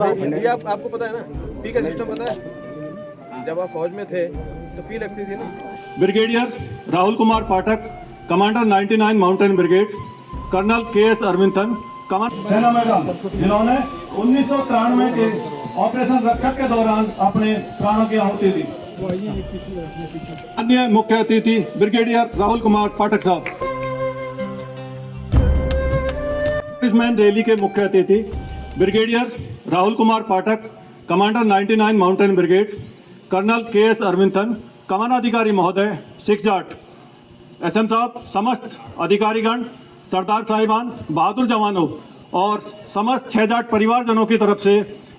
ये आपको पता है ना, पी का सिस्टम पता है? जब आप फौज में थे तो पी लगती थी ना। Brigadier Rahul Kumar Pathak, commander 99 mountain brigade, colonel K S. Aravindan, Sena medal, जिन्होंने 1993 के ऑपरेशन रक्षक के दौरान अपने प्राणों की आहुति दी। अन्य मुख्य अतिथि ब्रिगेडियर राहुल कुमार पाठक साहब। सर्विसमैन रैली के मुख्य अतिथि brigadier Rahul Kumar Pathak, commander 99 mountain brigade, colonel K S. Aravindan, कमानाधिकारी महोदय 6 जाट, एसएम साहब, समस्त अधिकारीगण, सरदार साहिबान, बहादुर जवानों और समस्त 6 जाट परिवारजनों की तरफ से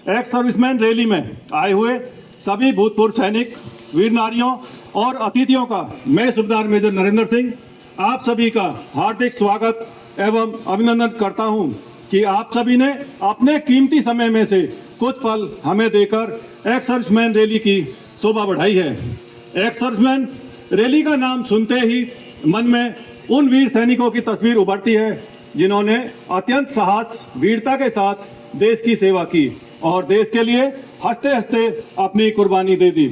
एक्स सर्विसमैन रैली में आए हुए सभी भूतपूर्व सैनिक, वीर नारियों और अतिथियों का मैं सूबेदार मेजर नरेंद्र सिंह आप सभी का हार्दिक स्वागत एवं अभिनंदन करता हूं कि आप सभी ने अपने कीमती समय में से कुछ पल हमें देकर एक्स सर्विसमैन रैली की शोभा बढ़ाई है। एक्स सर्विसमैन रैली का नाम सुनते ही मन में उन वीर सैनिकों की तस्वीर उभरती है जिन्होंने अत्यंत साहस, वीरता के साथ देश की सेवा की और देश के लिए हंसते हंसते अपनी कुर्बानी दे दी।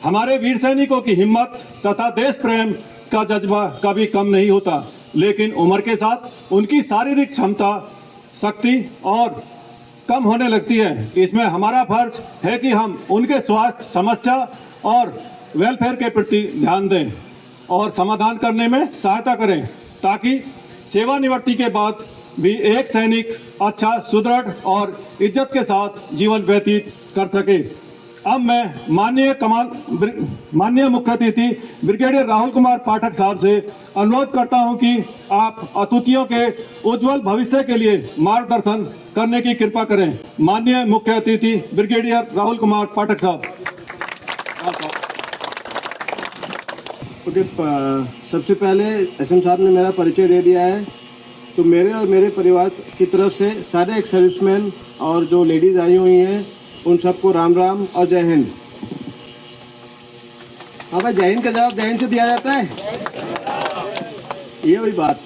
हमारे वीर सैनिकों की हिम्मत तथा देश प्रेम का जज्बा कभी कम नहीं होता, लेकिन उम्र के साथ उनकी शारीरिक क्षमता, शक्ति और कम होने लगती है। इसमें हमारा फर्ज है कि हम उनके स्वास्थ्य समस्या और वेलफेयर के प्रति ध्यान दें और समाधान करने में सहायता करें ताकि सेवानिवृत्ति के बाद भी एक सैनिक अच्छा, सुदृढ़ और इज्जत के साथ जीवन व्यतीत कर सके। अब मैं माननीय मुख्य अतिथि ब्रिगेडियर राहुल कुमार पाठक साहब से अनुरोध करता हूं कि आप अतिथियों के उज्जवल भविष्य के लिए मार्गदर्शन करने की कृपा करें। माननीय मुख्य अतिथि ब्रिगेडियर राहुल कुमार पाठक साहब। सबसे पहले एसएम साहब ने मेरा परिचय दे दिया है, तो मेरे और मेरे परिवार की तरफ से सारे एक्स सर्विसमैन और जो लेडीज आई हुई हैं उन सबको राम राम और जय हिंद। हाँ भाई, जय हिंद का जवाब जय हिंद से दिया जाता है। ये वही बात।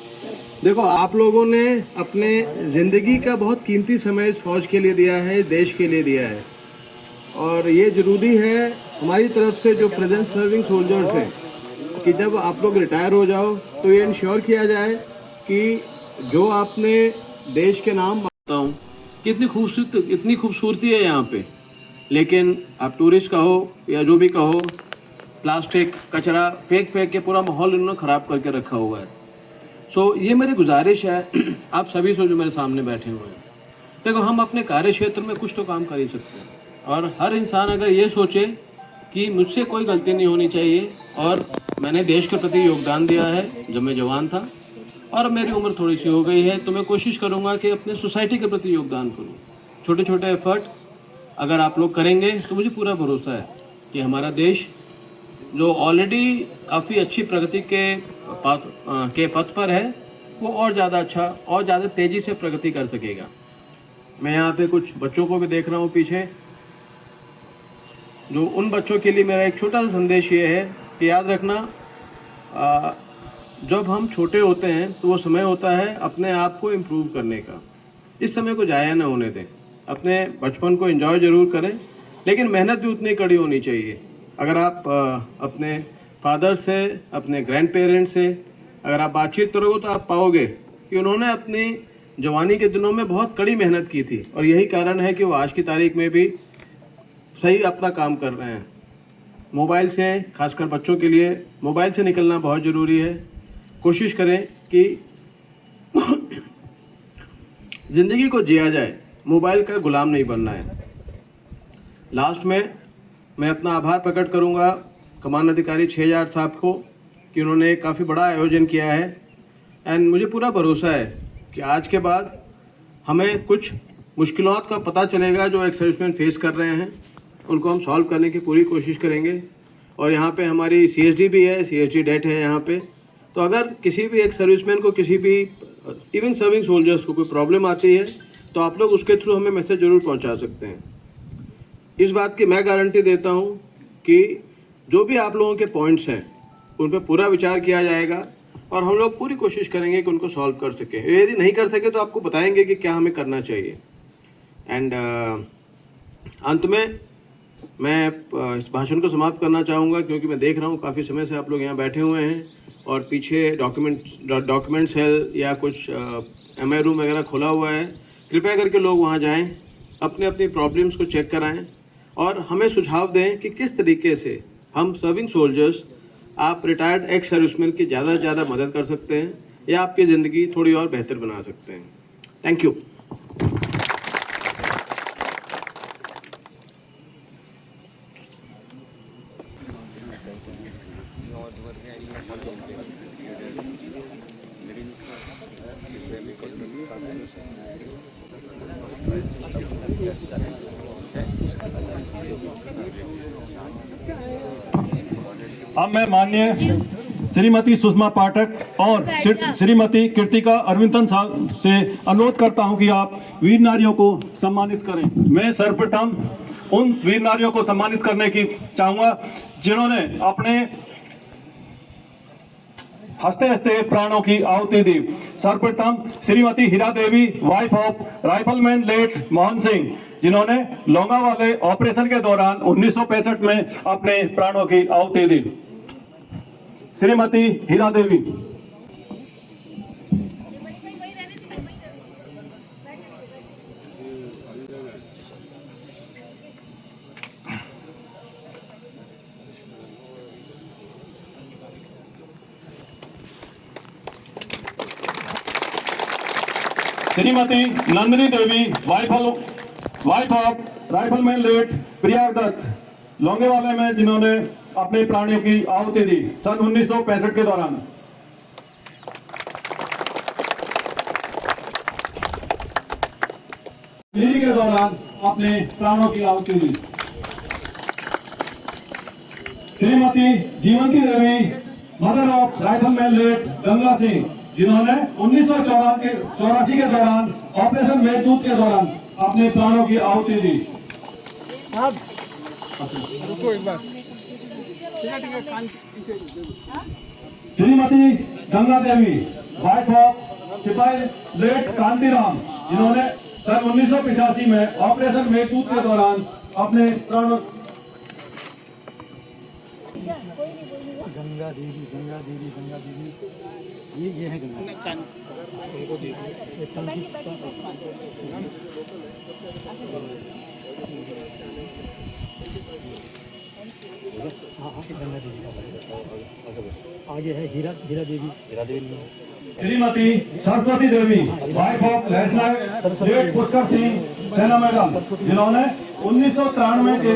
देखो, आप लोगों ने अपने जिंदगी का बहुत कीमती समय इस फौज के लिए दिया है, देश के लिए दिया है, और ये जरूरी है हमारी तरफ से जो प्रेजेंट सर्विंग सोल्जर्स हैं कि जब आप लोग रिटायर हो जाओ तो ये इंश्योर किया जाए कि जो आपने देश के नाम बताता हूँ कि इतनी खूबसूरती है यहाँ पे, लेकिन आप टूरिस्ट कहो या जो भी कहो, प्लास्टिक कचरा फेंक के पूरा माहौल इन्होंने ख़राब करके रखा हुआ है। सो ये मेरी गुजारिश है आप सभी से जो मेरे सामने बैठे हुए हैं। देखो, हम अपने कार्य क्षेत्र में कुछ तो काम कर ही सकते हैं, और हर इंसान अगर ये सोचे कि मुझसे कोई गलती नहीं होनी चाहिए और मैंने देश के प्रति योगदान दिया है जब मैं जवान था और मेरी उम्र थोड़ी सी हो गई है, तो मैं कोशिश करूंगा कि अपने सोसाइटी के प्रति योगदान करूं। छोटे छोटे एफर्ट अगर आप लोग करेंगे तो मुझे पूरा भरोसा है कि हमारा देश जो ऑलरेडी काफ़ी अच्छी प्रगति के पथ पर है, वो और ज़्यादा अच्छा और ज़्यादा तेज़ी से प्रगति कर सकेगा। मैं यहाँ पे कुछ बच्चों को भी देख रहा हूँ पीछे, जो उन बच्चों के लिए मेरा एक छोटा सा संदेश ये है कि याद रखना, जब हम छोटे होते हैं तो वो समय होता है अपने आप को इम्प्रूव करने का। इस समय को जाया ना होने दें, अपने बचपन को एंजॉय ज़रूर करें, लेकिन मेहनत भी उतनी कड़ी होनी चाहिए। अगर आप अपने फादर से, अपने ग्रैंड पेरेंट्स से अगर आप बातचीत करोगे तो आप पाओगे कि उन्होंने अपनी जवानी के दिनों में बहुत कड़ी मेहनत की थी, और यही कारण है कि वो आज की तारीख में भी सही अपना काम कर रहे हैं। मोबाइल से, खासकर बच्चों के लिए मोबाइल से निकलना बहुत ज़रूरी है। कोशिश करें कि ज़िंदगी को जिया जाए, मोबाइल का गुलाम नहीं बनना है। लास्ट में मैं अपना आभार प्रकट करूंगा कमान अधिकारी 6 जाट साहब को कि उन्होंने काफ़ी बड़ा आयोजन किया है, एंड मुझे पूरा भरोसा है कि आज के बाद हमें कुछ मुश्किलों का पता चलेगा जो एक्स सर्विसमैन फेस कर रहे हैं, उनको हम सॉल्व करने की पूरी कोशिश करेंगे। और यहाँ पे हमारी CSD भी है, CSD डेट है यहाँ पे, तो अगर किसी भी एक सर्विसमैन को, किसी भी इवन सर्विंग सोल्जर्स को कोई प्रॉब्लम आती है तो आप लोग उसके थ्रू हमें मैसेज ज़रूर पहुँचा सकते हैं। इस बात की मैं गारंटी देता हूँ कि जो भी आप लोगों के पॉइंट्स हैं उन पर पूरा विचार किया जाएगा और हम लोग पूरी कोशिश करेंगे कि उनको सॉल्व कर सकें। यदि नहीं कर सके तो आपको बताएंगे कि क्या हमें करना चाहिए। एंड अंत में मैं इस भाषण को समाप्त करना चाहूँगा, क्योंकि मैं देख रहा हूँ काफ़ी समय से आप लोग यहाँ बैठे हुए हैं और पीछे डॉक्यूमेंट सेल या कुछ MI रूम वगैरह खुला हुआ है। कृपया करके लोग वहाँ जाएं, अपने अपनी प्रॉब्लम्स को चेक कराएं और हमें सुझाव दें कि किस तरीके से हम सर्विंग सोल्जर्स, आप रिटायर्ड एक्स सर्विसमैन की ज़्यादा से ज़्यादा मदद कर सकते हैं या आपकी ज़िंदगी थोड़ी और बेहतर बना सकते हैं। Thank you. अब मैं माननीय श्रीमती सुषमा पाठक और श्रीमती कृतिका अरविंदन साहब से अनुरोध करता हूं कि आप वीर नारियों को सम्मानित करें। मैं सर्वप्रथम उन वीर नारियों को सम्मानित करने की चाहूंगा जिन्होंने अपने हंसते हंसते प्राणों की आहुति दी। सर्वप्रथम Shrimati Hira Devi, wife of rifleman late Mohan Singh, जिन्होंने लोंगावाले ऑपरेशन के दौरान 1965 में अपने प्राणों की आहुति दी। Shrimati Hira Devi. Shrimati Nandini Devi, wife of rifleman late Prayag Dutt, Longewala में जिन्होंने अपने प्राणों की आहुति दी सन 1965 के दौरान। दिल्ली के दौरान अपने प्राणों की आहुति दी। Shrimati Jivanti Devi, mother of rifleman late Ganga Singh, जिन्होंने 1984 के दौरान ऑपरेशन मेघदूत के दौरान अपने प्राणों की आहुति दी। रुको एक बार। श्रीमती गंगा देवी, वाइफ ऑफ सिपाही लेट कांतीराम, जिन्होंने सन 1985 में ऑपरेशन मेघदूत के दौरान अपने प्राणों। गंगा देवी ये है गंगा। आगे है Hira Devi. Shrimati Saraswati Devi, wife of lieutenant late Pushkar Singh, Sena medal, जिन्होंने 1993 के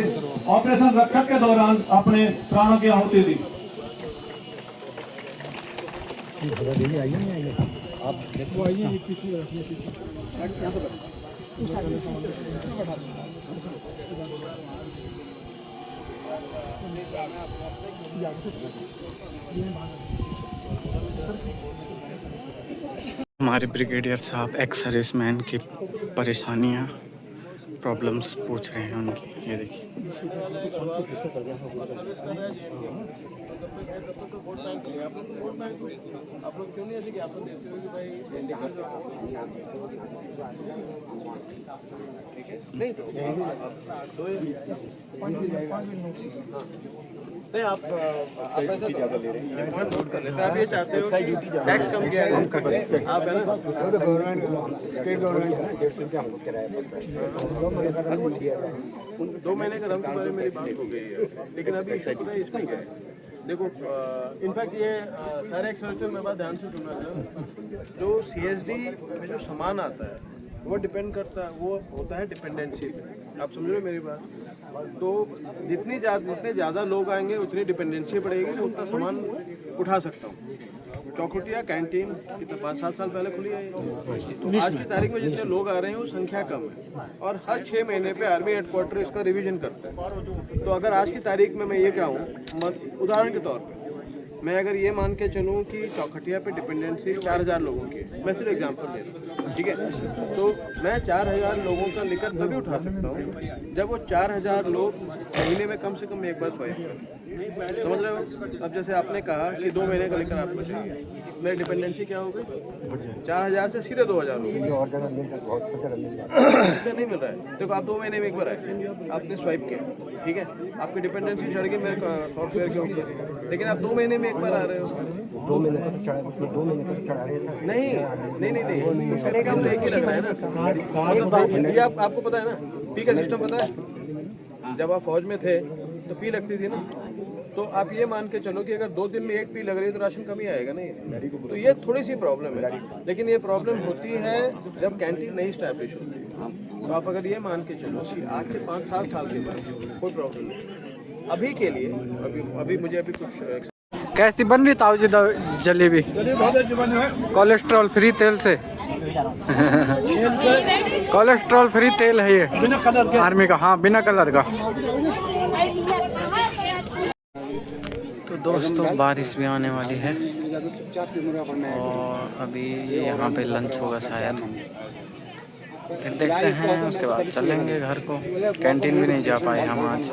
ऑपरेशन रक्षक के दौरान अपने प्राणों की आहुति दी। आइए नहीं आइए आप देखो, आइए पीछे हमारे ब्रिगेडियर साहब एक्स सर्विसमैन की परेशानियां, प्रॉब्लम्स पूछ रहे हैं उनकी। ये देखिए, आप लोग क्यों नहीं ऐसे कि आप लोग देखते हो कि भाई ठीक है, नहीं तो नहीं आप ज़्यादा ले रहे हैं, नोट कर लेते हैं। आप ये चाहते हो टैक्स कम किया है आप, है ना? वो तो गवर्नमेंट, स्टेट गवर्नमेंट का 150 रुपये हमको किराया पड़ता है। 2 महीने का रंग के बारे में मेरी बात हो गई है, लेकिन अभी इसमें क्या है, देखो इनफैक्ट ये सारे एक्सपर्ट में बात ध्यान से सुनना है। जो CSD में जो सामान आता है वो डिपेंड करता है, वो होता है डिपेंडेंसी पे। आप समझ रहे हो मेरी बात? तो जितने ज़्यादा लोग आएंगे उतनी डिपेंडेंसी बढ़ेगी, उतना सामान उठा सकता हूँ। चौखुटिया कैंटीन कितना 5-7 साल पहले खुली है, तो आज की तारीख में जितने लोग आ रहे हैं वो संख्या कम है, और हर 6 महीने पे आर्मी हेडक्वार्टर इसका रिवीजन करता है। तो अगर आज की तारीख में मैं ये कहूँ, उदाहरण के तौर पे मैं अगर ये मान के चलूँ कि चौखटिया पे डिपेंडेंसी 4000 लोगों की, मैं सिर्फ एग्जांपल दे रहा हूँ, ठीक है? तो मैं 4000 लोगों का लिकर तभी उठा सकता हूँ जब वो 4000 लोग महीने में कम से कम एक बार स्वाइप करें। समझ रहे हो? अब जैसे आपने कहा कि 2 महीने का लेकर आपने कहा, मेरी डिपेंडेंसी क्या हो गई? 4,000 से सीधे 2,000 हो गई। और जगह मिल सकता, बहुत जगह मिल जाता है। नहीं मिल रहा है। देखो आप 2 महीने में एक बार आए, आपने स्वाइप किया, ठीक है, आपकी डिपेंडेंसी चढ़ गई मेरे सॉफ्टवेयर के ऊपर, लेकिन आप 2 महीने में एक बार आ रहे हो। 2 महीने का चढ़ा, उसमें 2 महीने का चढ़ा रहे हैं। नहीं चढ़ेगा तो एक ही लग रहा है ना। ये आपको पता है ना, पी का सिस्टम पता है? जब आप फौज में थे तो पी लगती थी ना, तो आप ये मान के चलो कि अगर 2 दिन में एक पी लग रही है तो राशन कमी आएगा नहीं। तो ये थोड़ी सी प्रॉब्लम है, लेकिन ये प्रॉब्लम होती है जब कैंटीन नहीं स्टैब्लिश होती है। तो आप अगर ये मान के चलो कि आज से 5-7 साल के बाद कोई प्रॉब्लम नहीं। अभी के लिए अभी मुझे कुछ कैसी बन रही ताऊजी जलेबी? कोलेस्ट्रॉल फ्री तेल से। कोलेस्ट्रॉल फ्री तेल है ये आर्मी का, हाँ बिना कलर का। तो दोस्तों बारिश भी आने वाली है और अभी यहाँ पे लंच होगा शायद, फिर देखते हैं उसके बाद चलेंगे घर को। कैंटीन भी नहीं जा पाए हम आज।